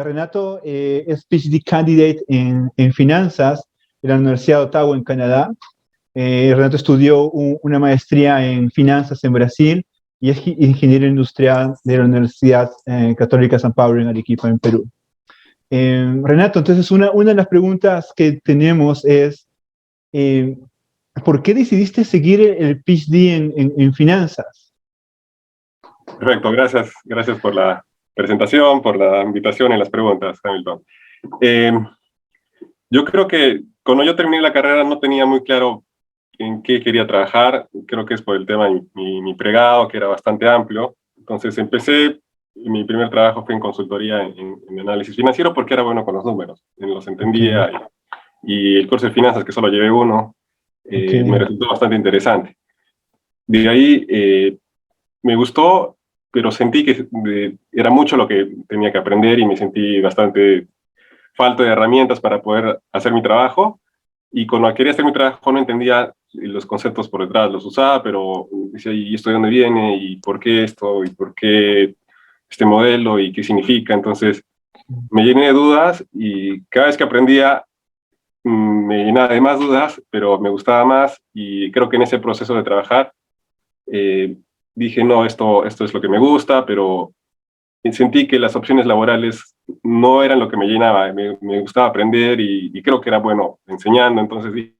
Renato es PhD candidate en finanzas de la Universidad de Ottawa en Canadá. Renato estudió una maestría en finanzas en Brasil y es ingeniero industrial de la Universidad Católica San Pablo en Arequipa, en Perú. Renato, entonces una de las preguntas que tenemos es, eh, ¿por qué decidiste seguir el PhD en finanzas? Perfecto, gracias por la presentación, por la invitación y las preguntas, Hamilton. Yo creo que cuando yo terminé la carrera no tenía muy claro en qué quería trabajar. Creo que es por el tema de mi pregrado, que era bastante amplio. Entonces mi primer trabajo fue en consultoría en análisis financiero porque era bueno con los números, los entendía. Okay. Y el curso de finanzas, que solo llevé uno, Okay. me resultó bastante interesante. De ahí me gustó, pero sentí que era mucho lo que tenía que aprender y me sentí bastante falta de herramientas para poder hacer mi trabajo. Y cuando quería hacer mi trabajo no entendía los conceptos por detrás, los usaba, pero decía, ¿y esto de dónde viene? ¿Y por qué esto? ¿Y por qué este modelo? ¿Y qué significa? Entonces me llené de dudas y cada vez que aprendía me llenaba de más dudas, pero me gustaba más y creo que en ese proceso de trabajar dije, no, esto es lo que me gusta, pero sentí que las opciones laborales no eran lo que me llenaba, me gustaba aprender y creo que era bueno enseñando, entonces dije,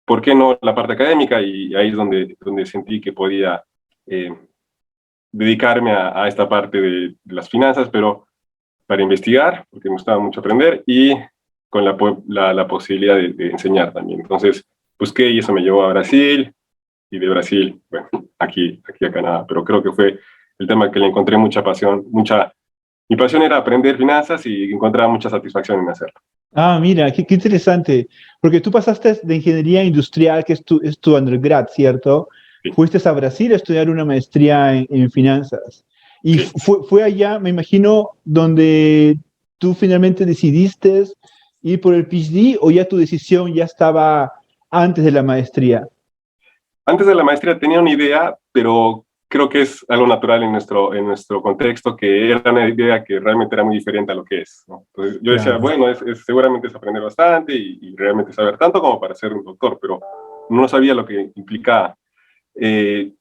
¿por qué no la parte académica? Y ahí es donde sentí que podía eh, dedicarme a esta parte de las finanzas, pero para investigar, porque me gustaba mucho aprender, y con la posibilidad de enseñar también. Entonces busqué y eso me llevó a Brasil, y de Brasil, bueno, aquí a Canadá, pero creo que fue el tema que le encontré mucha pasión, mi pasión era aprender finanzas y encontraba mucha satisfacción en hacerlo. Ah, mira, qué interesante, porque tú pasaste de ingeniería industrial, que es tu undergrad, ¿cierto? Sí, Fuiste a Brasil a estudiar una maestría en finanzas. Y sí. fue allá, me imagino, donde tú finalmente decidiste ir por el PhD o ya tu decisión ya estaba antes de la maestría. Antes de la maestría tenía una idea, pero creo que es algo natural en nuestro contexto, que era una idea que realmente era muy diferente a lo que es, ¿no? Entonces yo decía, Claro. bueno, seguramente es aprender bastante y realmente saber tanto como para ser un doctor, pero no sabía lo que implicaba.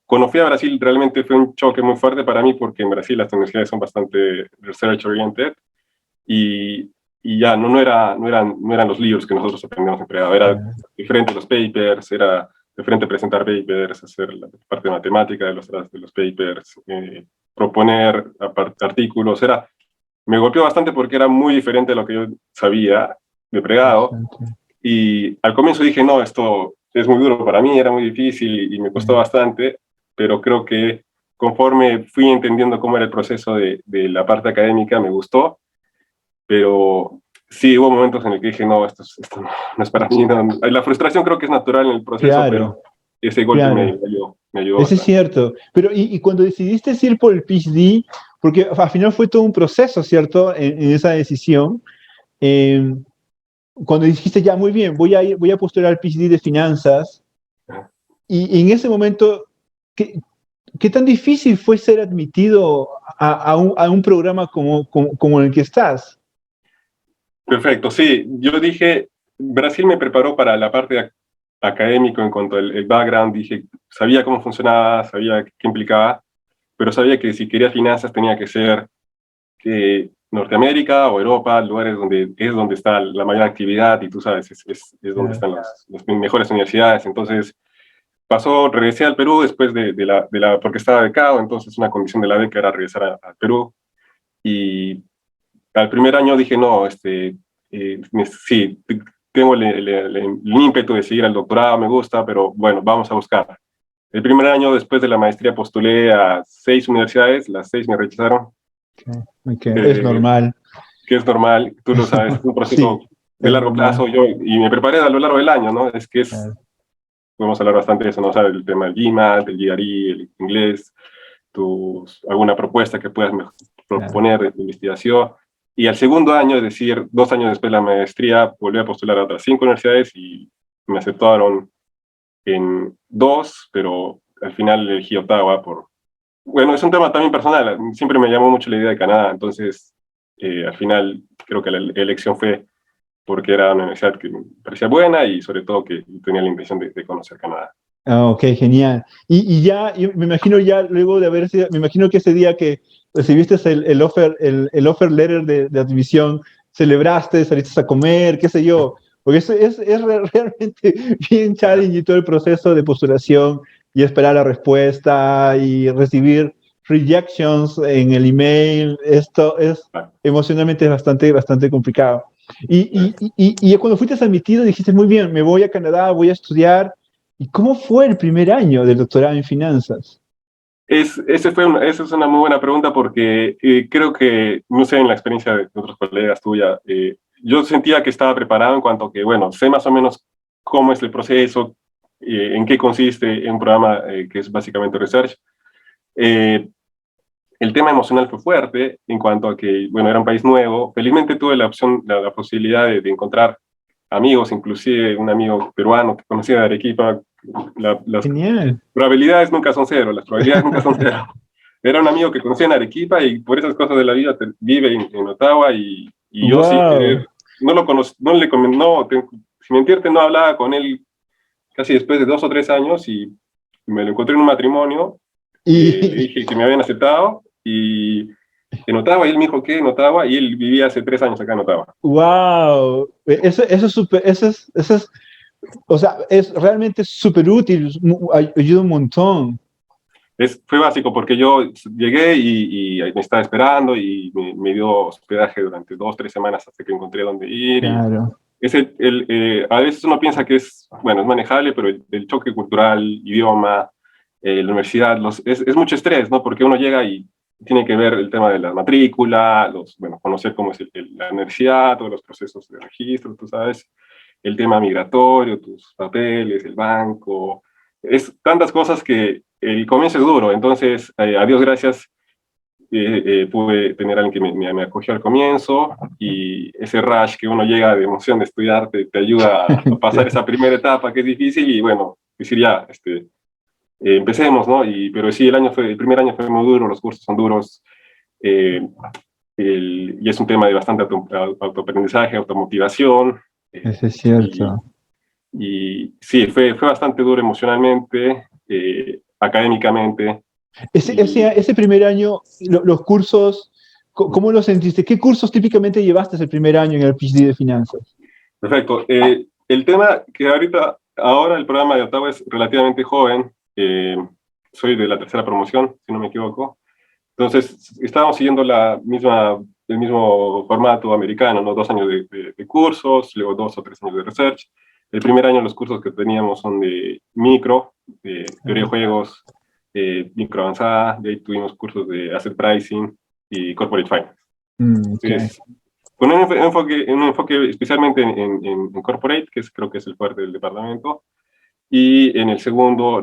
Cuando fui a Brasil realmente fue un choque muy fuerte para mí porque en Brasil las universidades son bastante research oriented y, y ya no eran los libros que nosotros aprendemos en pregrado, era Claro. diferente los papers, era diferente presentar papers, hacer la parte de matemática de los papers, proponer artículos, me golpeó bastante porque era muy diferente a lo que yo sabía de pregrado Interesante. y al comienzo dije, no, esto es muy duro para mí, era muy difícil y me costó bastante, pero creo que conforme fui entendiendo cómo era el proceso de la parte académica, me gustó, pero sí hubo momentos en el que dije, no, esto no es para mí. No. La frustración creo que es natural en el proceso, pero Claro, ese golpe claro. me ayudó Eso es bastante. cierto. Pero, y cuando decidiste ir por el PhD, porque al final fue todo un proceso, ¿cierto? En esa decisión. eh, Cuando dijiste, ya, muy bien, voy a postular al PhD de finanzas, y en ese momento, ¿qué, qué tan difícil fue ser admitido a un programa como el que estás? Perfecto, sí, yo dije, Brasil me preparó para la parte académico en cuanto al el background, dije, sabía cómo funcionaba, sabía qué implicaba, pero sabía que si quería finanzas tenía que ser Norteamérica o Europa, lugares donde está la mayor actividad y tú sabes, es donde Claro. están las mejores universidades. Entonces, regresé al Perú después porque estaba becado, entonces una condición de la beca era regresar al Perú. Y al primer año dije, no, sí, tengo el ímpetu de seguir al doctorado, me gusta, pero bueno, vamos a buscar. El primer año después de la maestría postulé a 6 universidades, las 6 me rechazaron, Okay, okay. Es eh, normal. que es normal, tú lo sabes, es un proceso Sí, de es largo normal. plazo, y me preparé a lo largo del año, ¿no? Claro, Podemos hablar bastante de eso, ¿no? ¿Sabes? El tema del GMAT, el GRE, el inglés, alguna propuesta que puedas claro. proponer de investigación. Y al segundo año, es decir, 2 años después de la maestría, volví a postular a otras 5 universidades y me aceptaron en 2, pero al final elegí Ottawa bueno, es un tema también personal, siempre me llamó mucho la idea de Canadá, entonces Al final, creo que la elección fue porque era una universidad que me parecía buena y sobre todo que tenía la intención de conocer Canadá. Ah, ok, genial. Y ya, yo me imagino ya luego de haber sido, me imagino que ese día que recibiste el offer letter de admisión, celebraste, saliste a comer, qué sé yo, porque realmente bien challenging todo el proceso de postulación y esperar la respuesta y recibir rejections en el email. Esto es Ah, emocionalmente bastante complicado. Y cuando fuiste admitido dijiste, muy bien, me voy a Canadá, voy a estudiar. ¿Y cómo fue el primer año del doctorado en finanzas? Esa es una muy buena pregunta porque creo que, no sé, en la experiencia de otros colegas tuya, yo sentía que estaba preparado en cuanto a que, bueno, sé más o menos cómo es el proceso, en qué consiste en un programa que es básicamente research. Eh, el tema emocional fue fuerte en cuanto a que, bueno, era un país nuevo. Felizmente tuve la opción, la posibilidad de encontrar amigos, inclusive un amigo peruano que conocía de Arequipa. Las Genial. probabilidades nunca son cero, las probabilidades nunca son cero. Era un amigo que conocía en Arequipa y por esas cosas de la vida vive en Ottawa y yo sin Wow. querer, no lo conocí, no le no, sin mentirte, no hablaba con él casi después de 2 o 3 años y me lo encontré en un matrimonio, le Y dije que me habían aceptado y en Ottawa, y él me dijo que en Ottawa, y él vivía hace 3 años acá en Ottawa. wow. Eso es súper, o sea, es realmente súper útil, ayuda un montón. Fue básico porque yo llegué y me estaba esperando y me dio hospedaje durante 2 o 3 semanas hasta que encontré dónde ir. Y Claro. a veces uno piensa que es, bueno, es manejable, pero el choque cultural, idioma, la universidad, es mucho estrés, ¿no? Porque uno llega y tiene que ver el tema de la matrícula, bueno, conocer cómo es la universidad, todos los procesos de registro, tú sabes, el tema migratorio, tus papeles, el banco, es tantas cosas que el comienzo es duro, entonces, a Dios gracias, pude tener a alguien que me acogió al comienzo y ese rush que uno llega de emoción de estudiar te ayuda a pasar esa primera etapa que es difícil y bueno, decir ya, empecemos, ¿no? Pero sí, el primer año fue muy duro, los cursos son duros eh, y es un tema de bastante autoaprendizaje, automotivación Eso es y, cierto. y sí, fue bastante duro emocionalmente, académicamente. Y Ese primer año, los cursos, ¿cómo lo sentiste? ¿Qué cursos típicamente llevaste el primer año en el PhD de finanzas? perfecto. El tema que ahora el programa de Ottawa es relativamente joven. Soy de la tercera promoción, si no me equivoco. Entonces, estábamos siguiendo el mismo formato americano, ¿no? 2 años de cursos, luego 2 o 3 años de research. El primer año los cursos que teníamos son de micro, de teoría de juegos, micro avanzada. De ahí tuvimos cursos de asset pricing y corporate finance. Okay. Entonces, con un enfoque especialmente en corporate, creo que es el fuerte del departamento, y en el segundo,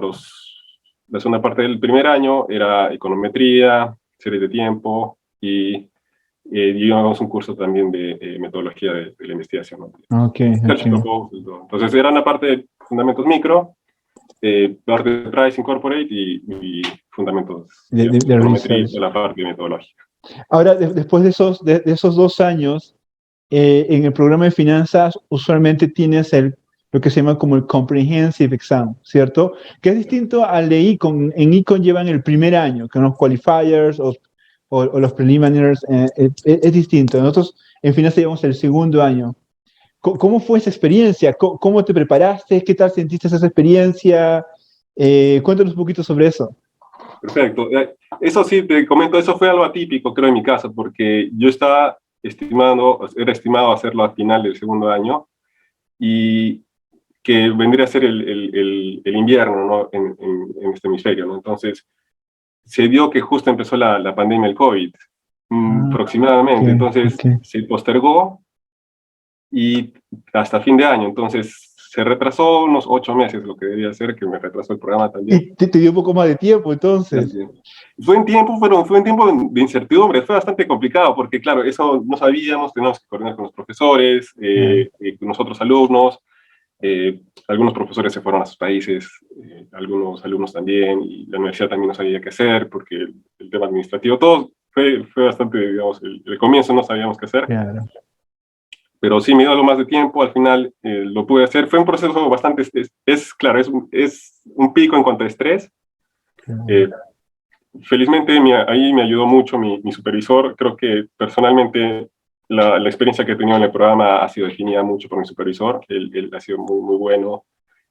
la segunda parte del primer año era econometría, series de tiempo, y llevamos un curso también de metodología de la investigación, ¿no? Okay, Search okay. proposal, todo. Entonces era una parte de fundamentos micro, parte de pricing corporate y fundamentos, digamos, De econometría y research. toda la parte metodológica. Ahora, después de esos 2 años, en el programa de finanzas, usualmente tienes lo que se llama como el Comprehensive Exam, ¿cierto? Que es distinto al de Econ. En Econ llevan el primer año, que son los qualifiers o los preliminaries, es distinto. Nosotros en finanzas llevamos el segundo año. ¿Cómo fue esa experiencia? ¿Cómo te preparaste? ¿Qué tal sentiste esa experiencia? Cuéntanos un poquito sobre eso. Perfecto. Eso sí, te comento, eso fue algo atípico, creo, en mi caso, porque yo era estimado hacerlo al final del segundo año y que vendría a ser el invierno, ¿no? En este hemisferio, ¿no? Entonces, se dio que justo empezó la pandemia del COVID, Ah, ok, aproximadamente, entonces ok. se postergó y hasta fin de año, entonces se retrasó unos 8 meses, lo que debía ser, que me retrasó el programa también. Y te dio un poco más de tiempo, entonces. Así es. Fue un tiempo de incertidumbre, fue bastante complicado porque, claro, eso no sabíamos, teníamos que coordinar con los profesores, Claro. con nosotros alumnos, algunos profesores se fueron a sus países, algunos alumnos también, y la universidad también no sabía qué hacer porque el tema administrativo, todo fue bastante, digamos, el comienzo no sabíamos qué hacer. Claro. Pero sí me dio algo más de tiempo, al final lo pude hacer. Fue un proceso bastante, claro, es un pico en cuanto a estrés. Claro. Felizmente ahí me ayudó mucho mi supervisor. Creo que personalmente la experiencia que he tenido en el programa ha sido definida mucho por mi supervisor. Él ha sido muy, muy bueno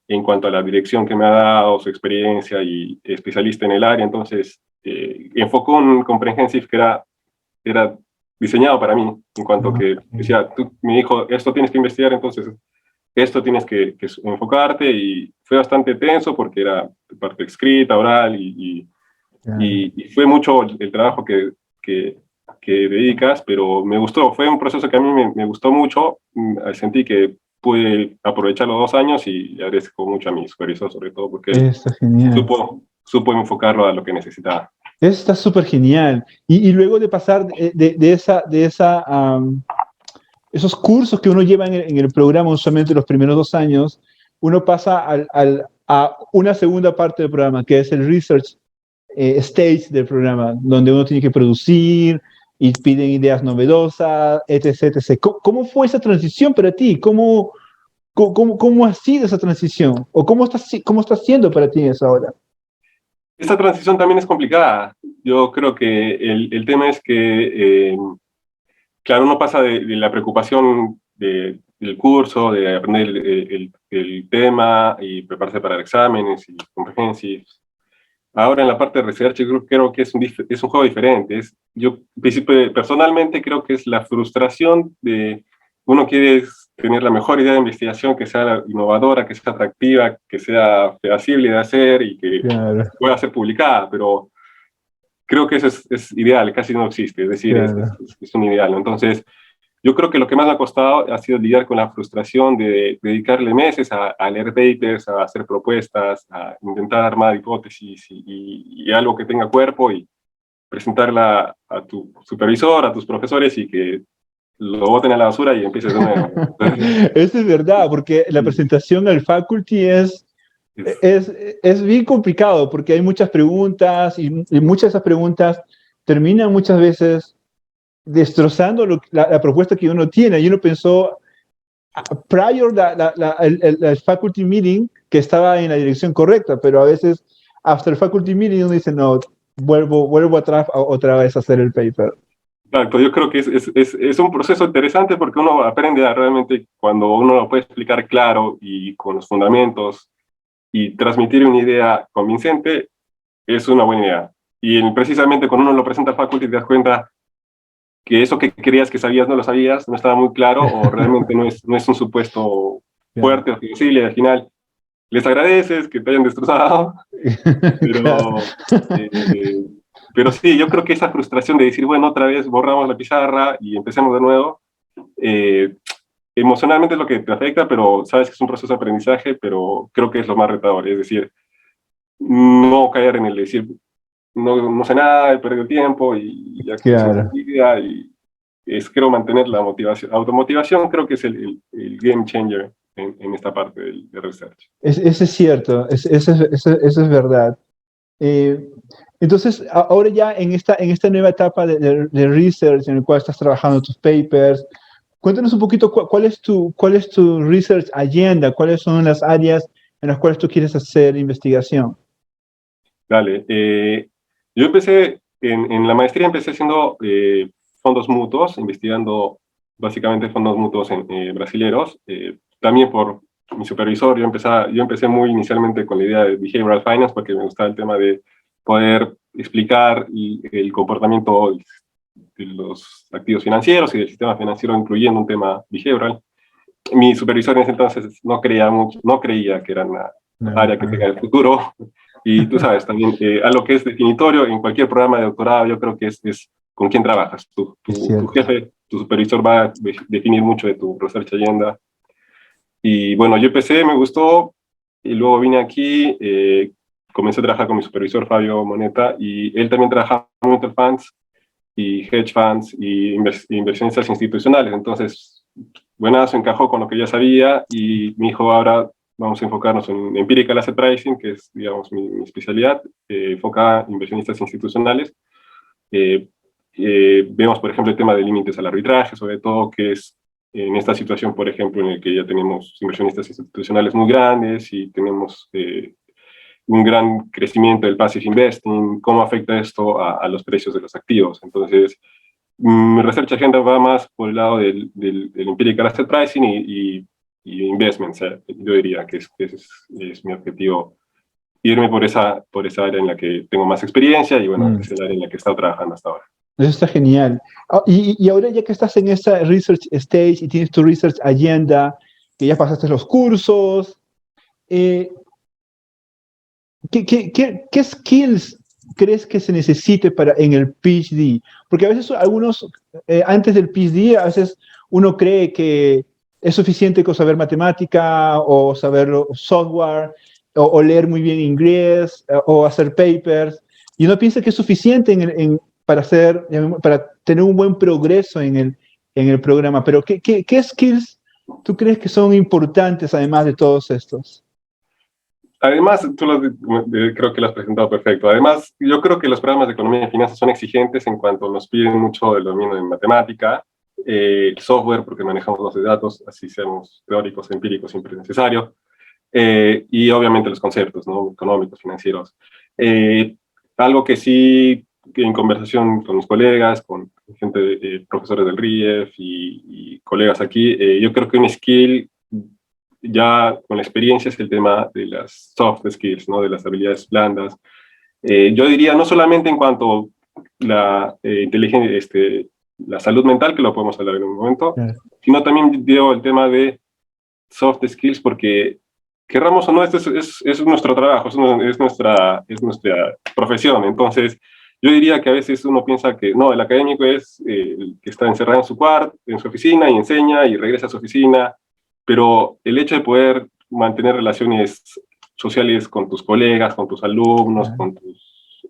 en cuanto a la dirección que me ha dado, su experiencia y especialista en el área. Entonces, enfocó un comprehensive que era diseñado para mí, en cuanto que decía, me dijo, esto tienes que investigar, entonces esto tienes que enfocarte, y fue bastante tenso porque era parte escrita, oral, Claro. y fue mucho el trabajo que dedicas, pero me gustó, fue un proceso que a mí me gustó mucho, sentí que pude aprovechar los 2 años y agradezco mucho a mi supervisor, sobre todo porque él Está genial. supo enfocarlo a lo que necesitaba. Eso está súper genial. Y luego de pasar esos cursos que uno lleva en el programa, usualmente los primeros 2 años, uno pasa a una segunda parte del programa, que es el research stage del programa, donde uno tiene que producir y piden ideas novedosas, etc. etc. ¿Cómo fue esa transición para ti? ¿Cómo ha sido esa transición? ¿O cómo está siendo para ti eso ahora? Esta transición también es complicada. Yo creo que el tema es que, claro, uno pasa de la preocupación del curso, de aprender el tema y prepararse para exámenes y comprehensives. Ahora en la parte de research creo que es un juego diferente. Yo personalmente creo que es la frustración de uno quiere tener la mejor idea de investigación, que sea innovadora, que sea atractiva, que sea feasible de hacer y que Claro, pueda ser publicada, pero creo que eso es ideal, casi no existe, es decir, claro. es un ideal, ¿no? Entonces, yo creo que lo que más me ha costado ha sido lidiar con la frustración de dedicarle meses a leer papers, a hacer propuestas, a intentar armar hipótesis y algo que tenga cuerpo y presentarla a tu supervisor, a tus profesores y que lo boten a la basura y empieces de nuevo. Eso es verdad, porque la presentación al faculty Es, es, es bien complicado, porque hay muchas preguntas y muchas de esas preguntas terminan muchas veces destrozando la propuesta que uno tiene. Y uno pensó, prior el faculty meeting, que estaba en la dirección correcta, pero a veces, after el faculty meeting, uno dice, no, vuelvo atrás otra vez a hacer el paper. Exacto, yo creo que es un proceso interesante porque uno aprende realmente cuando uno lo puede explicar claro y con los fundamentos y transmitir una idea convincente, es una buena idea. Y precisamente cuando uno lo presenta al faculty te das cuenta que eso que creías que sabías no lo sabías, no estaba muy claro o realmente no es un supuesto fuerte o sensible. Al final les agradeces que te hayan destrozado, pero, eh, pero sí, yo creo que esa frustración de decir, bueno, otra vez borramos la pizarra y empecemos de nuevo, eh, emocionalmente es lo que te afecta, pero sabes que es un proceso de aprendizaje, pero creo que es lo más retador, es decir, no caer en el decir, no sé nada, he perdido tiempo y ya que se Claro. olvida, y creo mantener la motivación, automotivación creo que es el game changer en esta parte del research. Eso es cierto, eso es verdad. Eh, entonces, ahora ya en esta nueva etapa de research en el cual estás trabajando tus papers, cuéntanos un poquito cuál es tu research agenda, cuáles son las áreas en las cuales tú quieres hacer investigación. Dale, yo empecé, en la maestría empecé haciendo fondos mutuos, investigando básicamente fondos mutuos brasileros, también por mi supervisor. Yo empecé muy inicialmente con la idea de behavioral finance porque me gustaba el tema de poder explicar el comportamiento de los activos financieros y del sistema financiero, incluyendo un tema behavioral. Mi supervisor en ese entonces no creía que era una No. área que tenga el futuro. Y tú sabes, también a lo que es definitorio en cualquier programa de doctorado, yo creo que es con quién trabajas. Es Tu cierto. jefe, tu supervisor va a definir mucho de tu research agenda. Y bueno, yo empecé, me gustó, y luego vine aquí, comencé a trabajar con mi supervisor Fabio Moneta, y él también trabajaba en mutual funds y hedge funds y inversionistas institucionales. Entonces, buenazo, encajó con lo que ya sabía, y me dijo, ahora vamos a enfocarnos en Empirical Asset Pricing, que es, digamos, mi especialidad, enfocada en inversionistas institucionales. Eh, vemos, por ejemplo, el tema de límites al arbitraje, sobre todo, que es en esta situación, por ejemplo, en el que ya tenemos inversionistas institucionales muy grandes y tenemos un gran crecimiento del passive investing, cómo afecta esto a los precios de los activos. Entonces, mi research agenda va más por el lado del empirical asset pricing y investments. Yo diría que ese es mi objetivo, irme por esa área en la que tengo más experiencia y bueno, es el área en la que he estado trabajando hasta ahora. Eso está genial. Y ahora ya que estás en esa research stage y tienes tu research agenda, que ya pasaste los cursos, ¿qué skills crees que se necesite en el PhD? Porque a veces algunos, antes del PhD, a veces uno cree que es suficiente con saber matemática o saber software o leer muy bien inglés o hacer papers. Y uno piensa que es suficiente para tener un buen progreso en el programa. Pero ¿qué skills tú crees que son importantes además de todos estos? Además, creo que lo has presentado perfecto. Además, yo creo que los programas de economía y finanzas son exigentes en cuanto nos piden mucho del dominio en matemática, el software, porque manejamos bases de datos, así seamos teóricos, empíricos, siempre es necesario, y obviamente los conceptos, ¿no? Económicos, financieros. Algo que sí, que en conversación con mis colegas, con gente, profesores del RIEF y colegas aquí, yo creo que un skill ya con la experiencia es el tema de las soft skills, ¿no? De las habilidades blandas. Yo diría no solamente en cuanto a la inteligencia, la salud mental, que lo podemos hablar en un momento, sino también digo el tema de soft skills, porque querramos o no, esto es nuestro trabajo, es nuestra profesión. Entonces, yo diría que a veces uno piensa que no, el académico es el que está encerrado en su cuarto, en su oficina, y enseña y regresa a su oficina, pero el hecho de poder mantener relaciones sociales con tus colegas, con tus alumnos,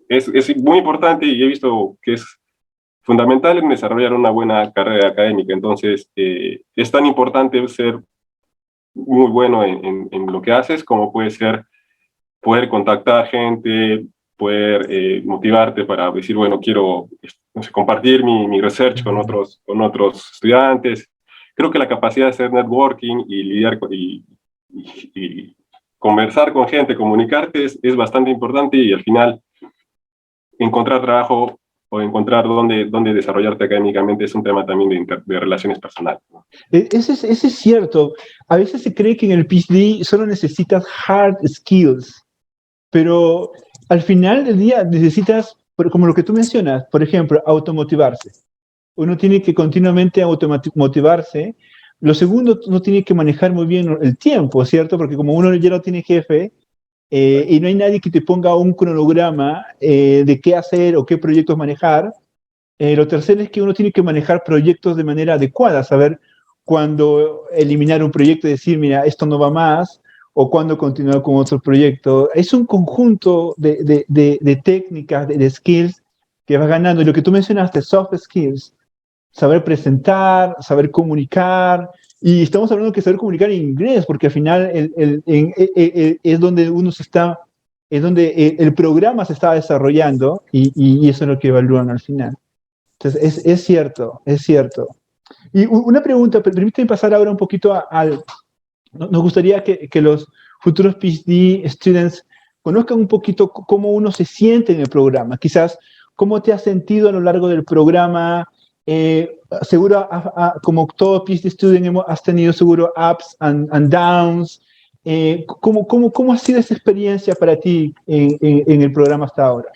es muy importante, y he visto que es fundamental en desarrollar una buena carrera académica. Entonces, es tan importante ser muy bueno en lo que haces, como puede ser poder contactar gente, poder motivarte para decir, bueno, quiero, no sé, compartir mi research con otros estudiantes. Creo que la capacidad de hacer networking y lidiar y conversar con gente, comunicarte es bastante importante, y al final encontrar trabajo o encontrar dónde desarrollarte académicamente es un tema también de relaciones personales, ¿no? Ese es cierto. A veces se cree que en el PhD solo necesitas hard skills, pero al final del día necesitas, como lo que tú mencionas, por ejemplo, automotivarse. Uno tiene que continuamente automotivarse. Lo segundo, uno tiene que manejar muy bien el tiempo, ¿cierto? Porque como uno ya no tiene jefe y no hay nadie que te ponga un cronograma de qué hacer o qué proyectos manejar, lo tercero es que uno tiene que manejar proyectos de manera adecuada, saber cuándo eliminar un proyecto y decir, mira, esto no va más, o cuándo continuar con otro proyecto. Es un conjunto de técnicas, de skills que vas ganando. Y lo que tú mencionaste, soft skills, saber presentar, saber comunicar, y estamos hablando que saber comunicar en inglés, porque al final es donde es donde el programa se está desarrollando y eso es lo que evalúan al final. Entonces, es cierto, es cierto. Y una pregunta, permíteme pasar ahora un poquito al... Nos gustaría que los futuros PhD students conozcan un poquito cómo uno se siente en el programa. Quizás, cómo te has sentido a lo largo del programa. Seguro, como todo PhD student, has tenido seguro ups and downs. ¿Cómo ha sido esa experiencia para ti en el programa hasta ahora?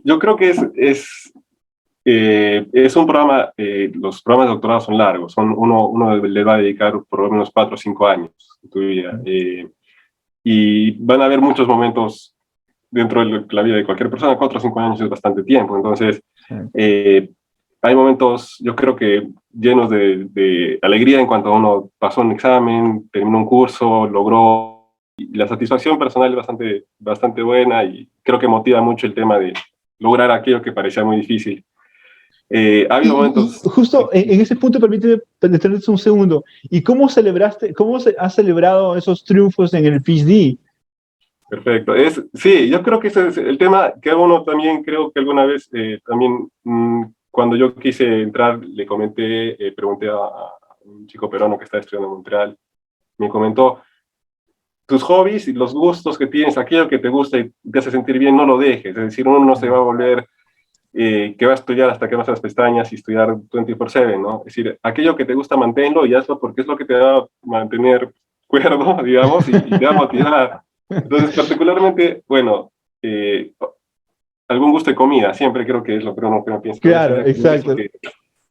Yo creo que es un programa, los programas de doctorado son largos, uno le va a dedicar por lo menos 4 o 5 años de tu vida, y van a haber muchos momentos dentro de la vida de cualquier persona. 4 o 5 años es bastante tiempo, entonces hay momentos, yo creo que llenos de alegría en cuanto uno pasó un examen, terminó un curso, logró, y la satisfacción personal es bastante buena, y creo que motiva mucho el tema de lograr aquello que parecía muy difícil. Ha habido momentos... Justo en ese punto, permíteme detenerse un segundo. ¿Y cómo has celebrado esos triunfos en el PhD? Perfecto. Sí, yo creo que ese es el tema que uno también, creo que alguna vez también, cuando yo quise entrar, le comenté, pregunté a un chico peruano que está estudiando en Montreal, me comentó, tus hobbies y los gustos que tienes, aquello que te gusta y te hace sentir bien, no lo dejes. Es decir, uno no se va a volver que va a estudiar hasta que vas a las pestañas y estudiar 24/7, ¿no? Es decir, aquello que te gusta, manténlo y hazlo porque es lo que te va a mantener cuerdo, digamos, y te va a motivar. Entonces, particularmente, bueno, eh, algún gusto de comida, siempre creo que es lo que uno piensa. Claro, Eso exacto.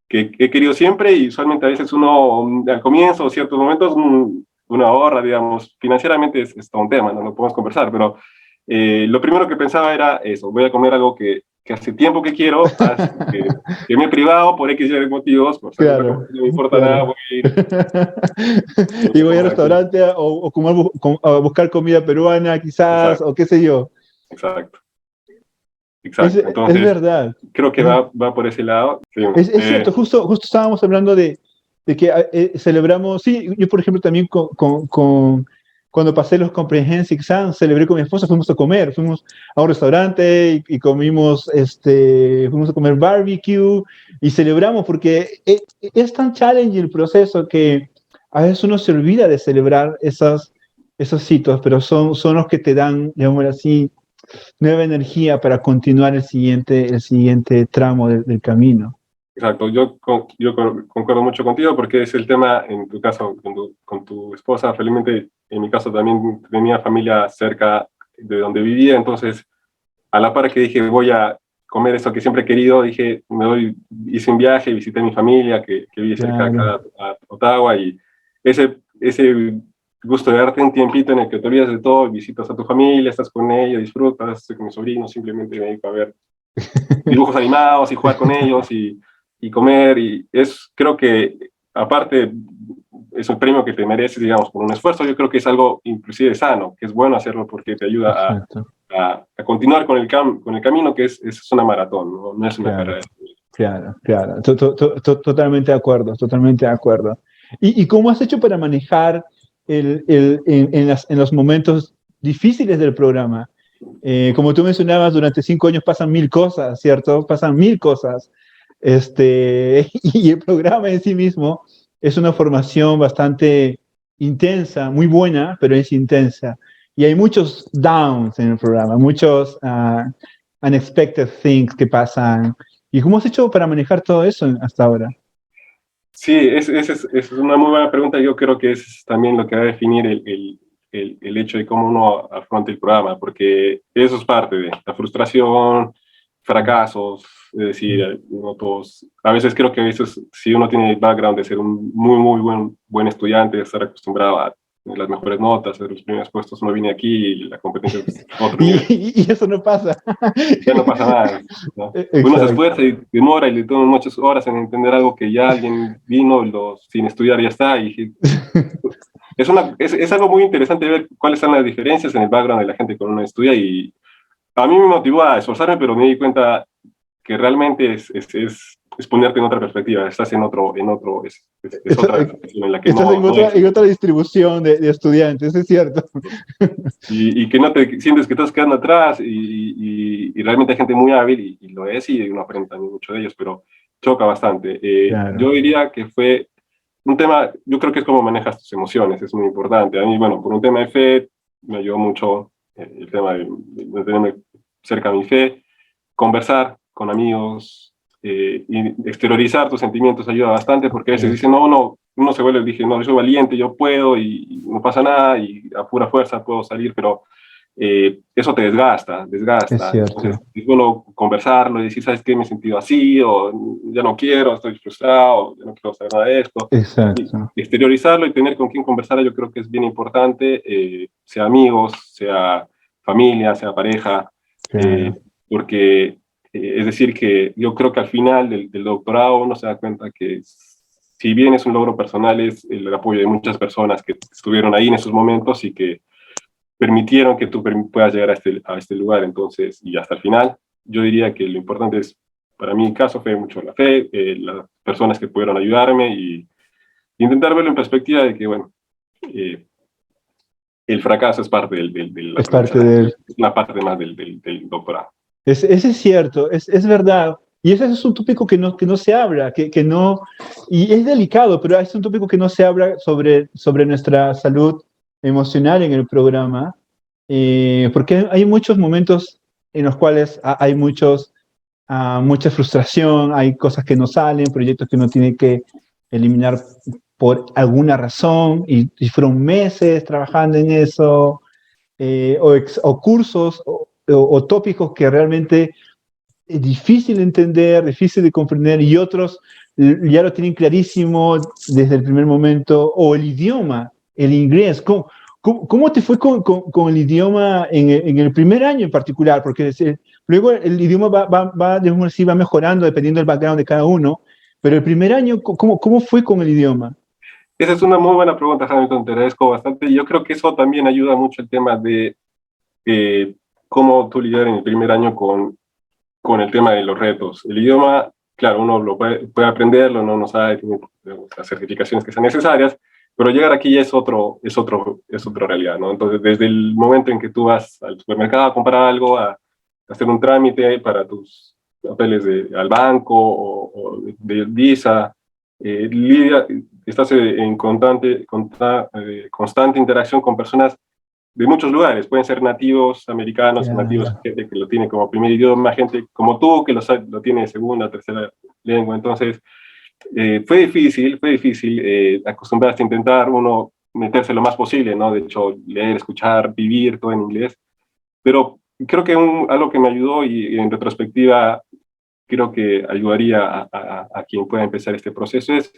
que he querido siempre y usualmente a veces uno al comienzo, o ciertos momentos, uno ahorra, digamos, financieramente es todo un tema, no lo podemos conversar, pero lo primero que pensaba era eso, voy a comer algo que hace tiempo que quiero, que me he privado por X y Y motivos, por salud, Claro, no me importa nada, claro. voy a ir, no Y sé, voy al comer aquí. restaurante o a buscar comida peruana, quizás, Exacto, o qué sé yo. exacto, Es, exacto. es Entonces, verdad. creo que Es, va por ese lado. Sí, es cierto, justo estábamos hablando de que celebramos, sí, yo por ejemplo también cuando pasé los comprehensive exams, celebré con mi esposa, fuimos a comer, fuimos a un restaurante y comimos, fuimos a comer barbecue y celebramos porque es tan challenging el proceso que a veces uno se olvida de celebrar esos hitos, pero son los que te dan, digamos así, nueva energía para continuar el siguiente tramo del camino. exacto, concuerdo mucho contigo porque es el tema, en tu caso, con tu esposa, felizmente en mi caso también tenía familia cerca de donde vivía, entonces a la par que dije voy a comer eso que siempre he querido, dije, hice un viaje, visité a mi familia que vive cerca de Claro, acá, a Ottawa, y ese gusto de darte un tiempito en el que te olvidas de todo, visitas a tu familia, estás con ellos, disfrutas, estoy con mis sobrinos, simplemente me dedico a ver dibujos animados y jugar con ellos y comer. Y creo que, aparte, es un premio que te mereces, digamos, por un esfuerzo. Yo creo que es algo inclusive sano, que es bueno hacerlo porque te ayuda exacto, a continuar con el camino, que es una maratón, ¿no? No es una claro, carrera. claro, claro. Totalmente de acuerdo, totalmente de acuerdo. ¿Y cómo has hecho para manejar en los momentos difíciles del programa? Como tú mencionabas, durante 5 años pasan mil cosas, ¿cierto? Pasan mil cosas. Y el programa en sí mismo es una formación bastante intensa, muy buena, pero es intensa. Y hay muchos downs en el programa, muchos unexpected things que pasan. ¿Y cómo has hecho para manejar todo eso hasta ahora? Sí, es una muy buena pregunta. Yo creo que es también lo que va a definir el hecho de cómo uno afronta el programa, porque eso es parte de la frustración, fracasos, es decir, no todos, a veces creo que a veces si uno tiene el background de ser un muy buen estudiante, de estar acostumbrado a tener las mejores notas, a los primeros puestos, uno viene aquí y la competencia es otro Y, nivel. y eso no pasa. Ya no pasa nada, ¿no? Uno se Exacto. esfuerza y demora y le toma muchas horas en entender algo que ya alguien vino sin estudiar ya está. Es algo muy interesante ver cuáles son las diferencias en el background de la gente cuando uno estudia, y a mí me motivó a esforzarme, pero me di cuenta que realmente es ponerte en otra perspectiva, estás es Está- otra situación en la que Estás no es, en otra distribución de estudiantes, es cierto. y que no te sientes que estás quedando atrás, y realmente hay gente muy hábil y lo es, y uno aprende también mucho de ellos, pero choca bastante. Yo Claro. diría que fue un tema, yo creo que es cómo manejas tus emociones, es muy importante. A mí, bueno, por un tema de fe, me ayudó mucho el tema de tenerme cerca de mi fe, conversar con amigos, y exteriorizar tus sentimientos ayuda bastante, porque a veces Yes. dicen, no, uno se vuelve, dije, no, yo soy valiente, yo puedo y no pasa nada y a pura fuerza puedo salir, pero eso te Es desgasta. Entonces, cierto. es bueno conversarlo y decir, ¿sabes qué? Me he sentido así, o ya no quiero, estoy frustrado, ya no quiero saber nada de esto. Y Exacto. exteriorizarlo y tener con quién conversar, yo creo que es bien importante, sea amigos, sea familia, sea pareja, Claro. eh, porque es decir, que yo creo que al final del doctorado uno se da cuenta que, si bien es un logro personal, es el apoyo de muchas personas que estuvieron ahí en esos momentos y que permitieron que tú puedas llegar a este lugar. Entonces, y hasta el final, yo diría que lo importante es, para mi caso, fue mucho la fe, las personas que pudieron ayudarme, y intentar verlo en perspectiva de que, bueno, eh, el fracaso es parte del Es parte aprendizaje, del... es una parte más del doctorado. Ese es cierto, es verdad. Y ese es un tópico que no se habla, que no, y es delicado, pero es un tópico que no se habla sobre nuestra salud emocional en el programa, porque hay muchos momentos en los cuales hay mucha frustración, hay cosas que no salen, proyectos que uno tiene que eliminar por alguna razón, y fueron meses trabajando en eso, o cursos o tópicos que realmente es difícil de entender, difícil de comprender, y otros ya lo tienen clarísimo desde el primer momento, o el idioma, el inglés. ¿Cómo te fue con el idioma en el primer año en particular? Porque luego el idioma digamos así, va mejorando dependiendo del background de cada uno, pero el primer año, ¿cómo fue con el idioma? Esa es una muy buena pregunta, Hamilton, te agradezco bastante. Yo creo que eso también ayuda mucho el tema de cómo tú lidiar en el primer año con el tema de los retos. El idioma, claro, uno lo puede aprenderlo, no sabe, tiene las certificaciones que sean necesarias, pero llegar aquí ya es otra realidad, ¿no? Entonces, desde el momento en que tú vas al supermercado a comprar algo, a hacer un trámite para tus papeles al banco o de visa, estás en constante interacción con personas de muchos lugares. Pueden ser nativos americanos, nativos, Ya. gente que lo tiene como primer idioma, gente como tú que lo tiene segunda, tercera lengua. Entonces, fue difícil acostumbrarse a intentar uno meterse lo más posible, ¿no? De hecho, leer, escuchar, vivir todo en inglés. Pero creo que algo que me ayudó y en retrospectiva creo que ayudaría a quien pueda empezar este proceso es,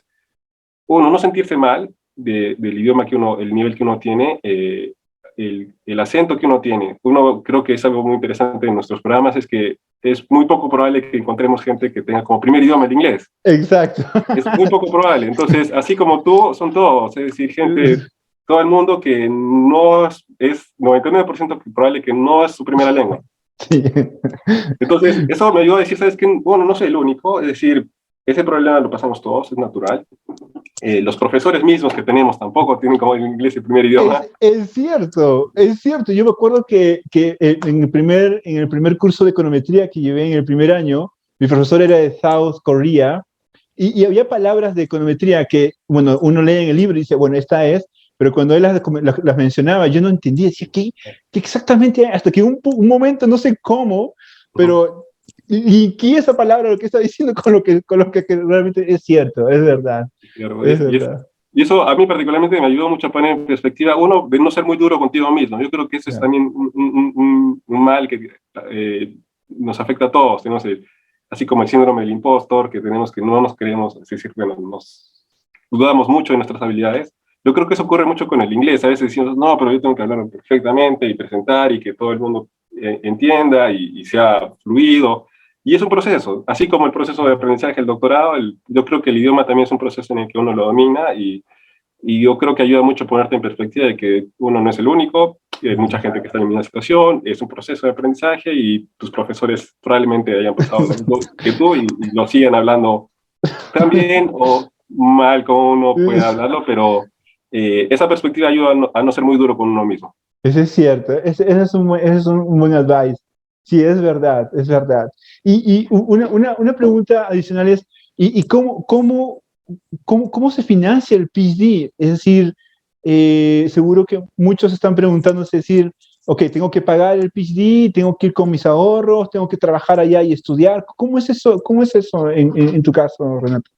uno, no sentirse mal del idioma que uno, el nivel que uno tiene, el acento que uno tiene. Uno creo que es algo muy interesante en nuestros programas, es que es muy poco probable que encontremos gente que tenga como primer idioma el inglés. Exacto. Es muy poco probable. Entonces, así como tú, son todos, es decir, gente, todo el mundo que no es 99% probable que no es su primera lengua. Sí. Entonces, eso me ayudó a decir, ¿sabes qué? Bueno, no soy el único, es decir, ese problema lo pasamos todos, es natural. Los profesores mismos que tenemos tampoco tienen como el inglés el primer idioma. Es cierto, es cierto. Yo me acuerdo que en el primer curso de econometría que llevé en el primer año, mi profesor era de South Korea, y había palabras de econometría que, bueno, uno lee en el libro y dice, bueno, esta es, pero cuando él las mencionaba, yo no entendía, decía, ¿qué exactamente? Hasta que un momento, no sé cómo, pero y esa palabra, lo que está diciendo con lo que realmente es cierto, es verdad, Claro, es verdad. y eso a mí particularmente me ayudó mucho a poner en perspectiva, uno, de no ser muy duro contigo mismo. Yo creo que eso es Yeah. también un mal que nos afecta a todos. Tenemos así como el síndrome del impostor, que tenemos que no nos creemos, es decir, bueno, nos dudamos mucho de nuestras habilidades. Yo creo que eso ocurre mucho con el inglés. A veces decimos, no, pero yo tengo que hablar perfectamente y presentar y que todo el mundo entienda y sea fluido. Y es un proceso, así como el proceso de aprendizaje, el doctorado, yo creo que el idioma también es un proceso en el que uno lo domina y yo creo que ayuda mucho a ponerte en perspectiva de que uno no es el único, hay mucha gente que está en la misma situación, es un proceso de aprendizaje y tus profesores probablemente hayan pasado lo mismo que tú y lo siguen hablando tan bien o mal como uno puede hablarlo, pero esa perspectiva ayuda a no ser muy duro con uno mismo. Eso es cierto, ese es un buen advice. Sí, es verdad, es verdad. Y una pregunta adicional es, ¿y cómo se financia el PhD? Es decir, seguro que muchos están preguntándose, decir, ok, tengo que pagar el PhD, tengo que ir con mis ahorros, tengo que trabajar allá y estudiar. ¿Cómo es eso? ¿Cómo es eso en tu caso, Renato?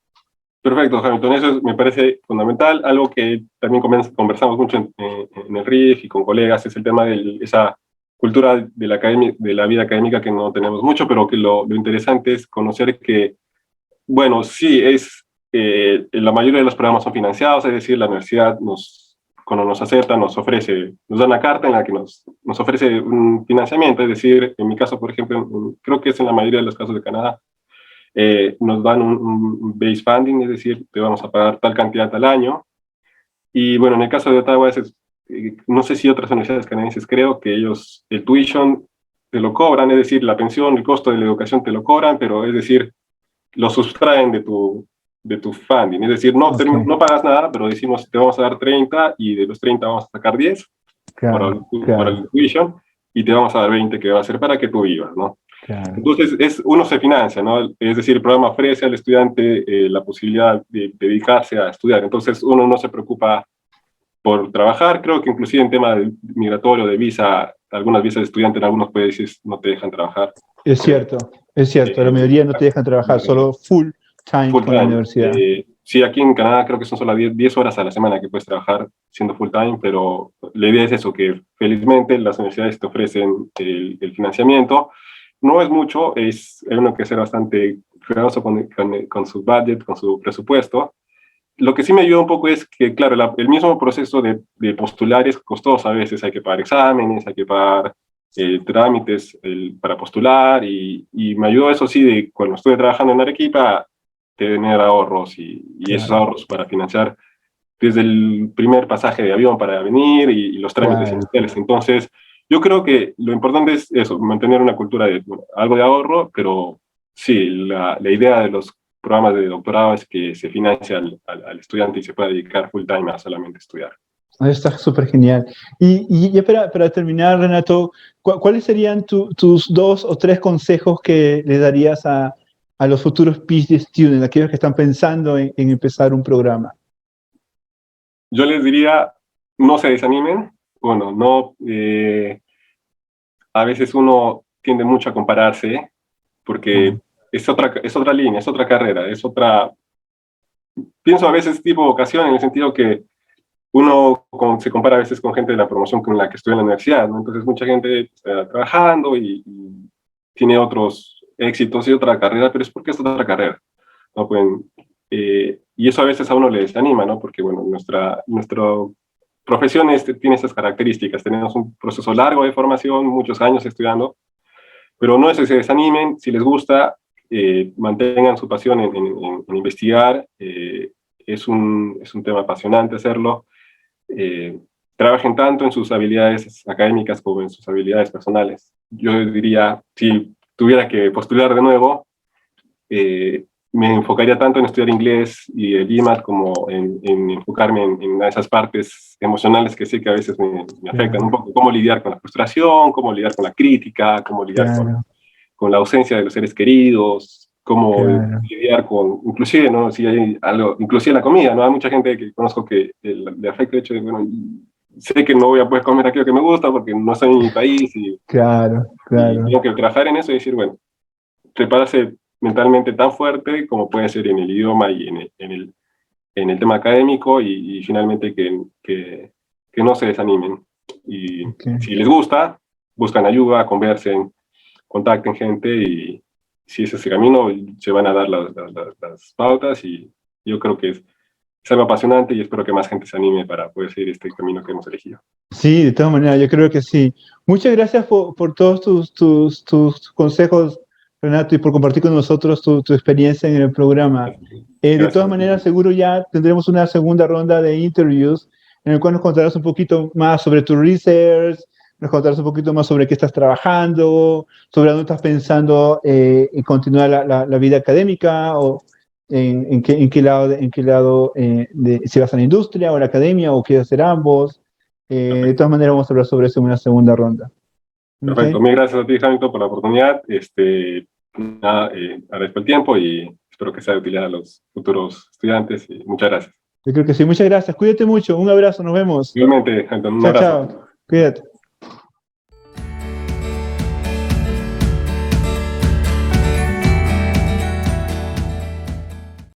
Perfecto, Hamilton. Eso me parece fundamental. Algo que también conversamos mucho en el RIF y con colegas es el tema de esa cultura de la vida académica que no tenemos mucho, pero que lo interesante es conocer que, bueno, sí, la mayoría de los programas son financiados, es decir, la universidad cuando nos acepta, nos da una carta en la que nos ofrece un financiamiento, es decir, en mi caso, por ejemplo, creo que es en la mayoría de los casos de Canadá, nos dan un base funding, es decir, te vamos a pagar tal cantidad al año. Y bueno, en el caso de Ottawa, no sé si otras universidades canadienses, creo que ellos el tuition te lo cobran, es decir, la pensión, el costo de la educación te lo cobran, pero es decir, lo sustraen de tu funding. Es decir, Okay. no pagas nada, pero decimos te vamos a dar 30 y de los 30 vamos a sacar 10. claro, por el tuition, y te vamos a dar 20 que va a ser para que tú vivas, ¿no? claro. Entonces, uno se financia, ¿no? Es decir, el programa ofrece al estudiante la posibilidad de dedicarse a estudiar. Entonces, uno no se preocupa por trabajar. Creo que inclusive en tema de migratorio, de visa, algunas visas de estudiante en algunos países no te dejan trabajar. Es cierto, la mayoría no te dejan trabajar, solo full time Full con la time. universidad. Sí, aquí en Canadá creo que son solo 10 horas a la semana que puedes trabajar siendo full time, pero la idea es eso, que felizmente las universidades te ofrecen el financiamiento. No es mucho, hay uno que ser bastante cuidadoso con su budget, con su presupuesto. Lo que sí me ayuda un poco es que, claro, el mismo proceso de postular es costoso. A veces hay que pagar exámenes, hay que pagar trámites para postular, y me ayudó eso sí, de cuando estuve trabajando en Arequipa, tener ahorros y esos Claro, ahorros para financiar desde el primer pasaje de avión para venir y los trámites claro. iniciales. Entonces, yo creo que lo importante es eso, mantener una cultura de algo de ahorro, pero sí, la idea de los programas de doctorado es que se financie al estudiante y se pueda dedicar full time a solamente estudiar. Está súper genial. Y ya para terminar, Renato, ¿cuáles serían tus 2 o 3 consejos que le darías a los futuros PhD students, aquellos que están pensando en empezar un programa? Yo les diría, no se desanimen. Bueno, no, a veces uno tiende mucho a compararse porque es otra línea, es otra carrera, es otra... Pienso a veces tipo vocación en el sentido que uno se compara a veces con gente de la promoción con la que estudia en la universidad, ¿no? Entonces mucha gente está trabajando y tiene otros éxitos y otra carrera, pero es porque es otra carrera, ¿no? Y eso a veces a uno le desanima, ¿no? Porque, bueno, nuestra profesión tiene esas características. Tenemos un proceso largo de formación, muchos años estudiando, pero no es que se desanimen. Si les gusta, mantengan su pasión en investigar. Es un tema apasionante hacerlo. eh, Trabajen tanto en sus habilidades académicas como en sus habilidades personales. Yo diría, si tuviera que postular de nuevo, me enfocaría tanto en estudiar inglés y el GMAT como en enfocarme en esas partes emocionales que sé que a veces me afectan un poco. Cómo lidiar con la frustración, cómo lidiar con la crítica, cómo lidiar Claro, con la ausencia de los seres queridos, cómo claro, lidiar con, inclusive, ¿no? Si hay algo, inclusive la comida, ¿no? Hay mucha gente que conozco que le afecta el hecho de, bueno, sé que no voy a poder comer aquello que me gusta porque no soy en mi país, claro, y claro. tengo que trabajar en eso y decir, bueno, prepararse mentalmente tan fuerte como puede ser en el idioma y en el tema académico, y finalmente que no se desanimen. Y Okay. si les gusta, buscan ayuda, conversen, contacten gente, y si es ese camino, se van a dar las pautas, y yo creo que es algo apasionante y espero que más gente se anime para poder seguir este camino que hemos elegido. Sí, de todas maneras, yo creo que sí. Muchas gracias por todos tus consejos, Renato, y por compartir con nosotros tu experiencia en el programa. De Gracias todas a ti. maneras, seguro ya tendremos una segunda ronda de interviews en el cual nos contarás un poquito más sobre tu research, nos contarás un poquito más sobre qué estás trabajando, sobre dónde estás pensando en continuar la vida académica, o en qué lado si vas a la industria o a la academia o quieres hacer ambos. De Perfecto. todas maneras, vamos a hablar sobre eso en una segunda ronda. Perfecto. ¿Okay? Mil gracias a ti, Hamilton, por la oportunidad. Nada, agradezco el tiempo y espero que sea de utilidad a los futuros estudiantes, y muchas gracias. Yo creo que sí. Muchas gracias. Cuídate mucho. Un abrazo. Nos vemos. Igualmente, Hamilton, un Chao, abrazo. chao. Cuídate.